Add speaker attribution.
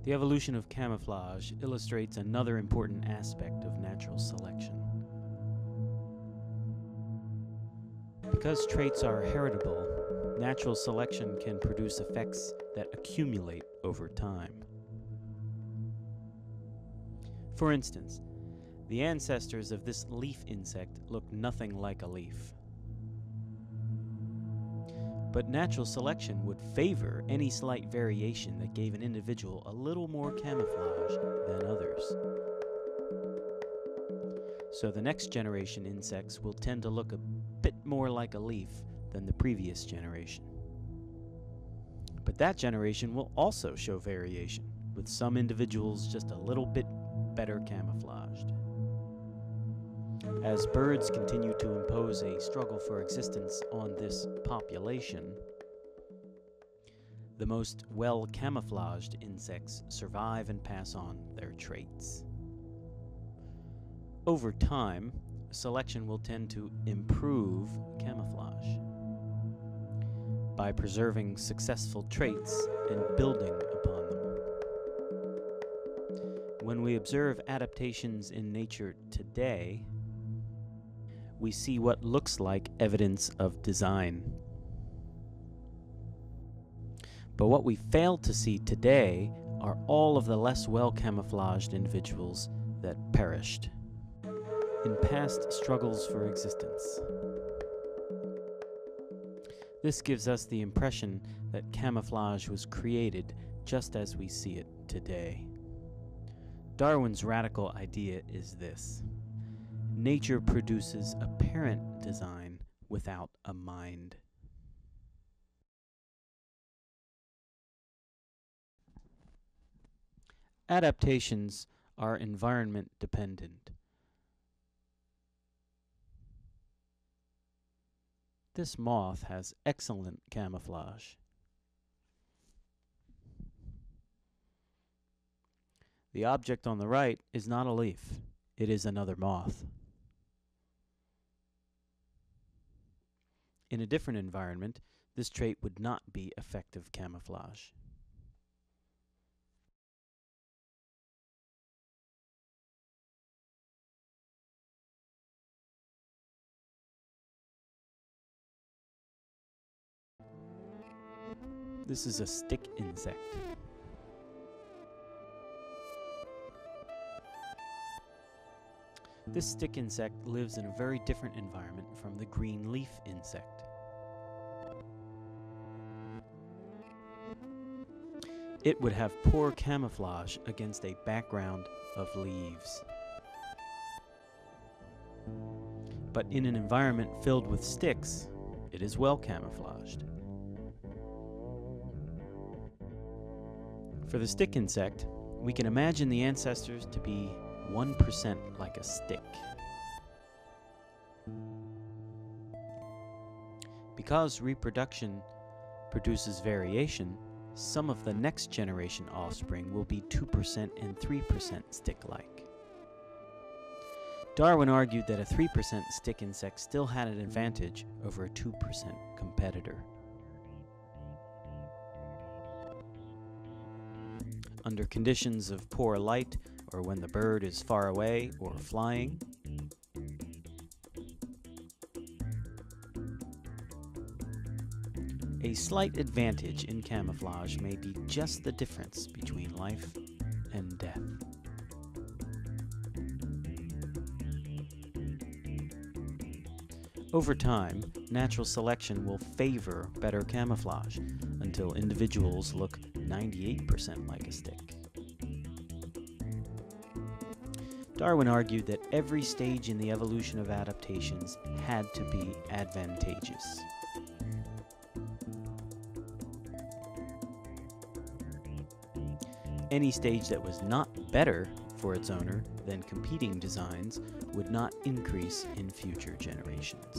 Speaker 1: The evolution of camouflage illustrates another important aspect of natural selection. Because traits are heritable, natural selection can produce effects that accumulate over time. For instance, the ancestors of this leaf insect look nothing like a leaf. But natural selection would favor any slight variation that gave an individual a little more camouflage than others. So the next generation insects will tend to look a bit more like a leaf than the previous generation. But that generation will also show variation, with some individuals just a little bit better camouflaged. As birds continue to impose a struggle for existence on this population, the most well-camouflaged insects survive and pass on their traits. Over time, selection will tend to improve camouflage by preserving successful traits and building upon them. When we observe adaptations in nature today, we see what looks like evidence of design. But what we fail to see today are all of the less well-camouflaged individuals that perished in past struggles for existence. This gives us the impression that camouflage was created just as we see it today. Darwin's radical idea is this: nature produces apparent design without a mind. Adaptations are environment dependent. This moth has excellent camouflage. The object on the right is not a leaf. It is another moth. In a different environment, this trait would not be effective camouflage. This is a stick insect. This stick insect lives in a very different environment from the green leaf insect. It would have poor camouflage against a background of leaves. But in an environment filled with sticks, it is well camouflaged. For the stick insect, we can imagine the ancestors to be 1% like a stick. Because reproduction produces variation, some of the next generation offspring will be 2% and 3% stick-like. Darwin argued that a 3% stick insect still had an advantage over a 2% competitor. Under conditions of poor light, or when the bird is far away or flying, a slight advantage in camouflage may be just the difference between life and death. Over time, natural selection will favor better camouflage until individuals look 98% like a stick. Darwin argued that every stage in the evolution of adaptations had to be advantageous. Any stage that was not better for its owner than competing designs would not increase in future generations.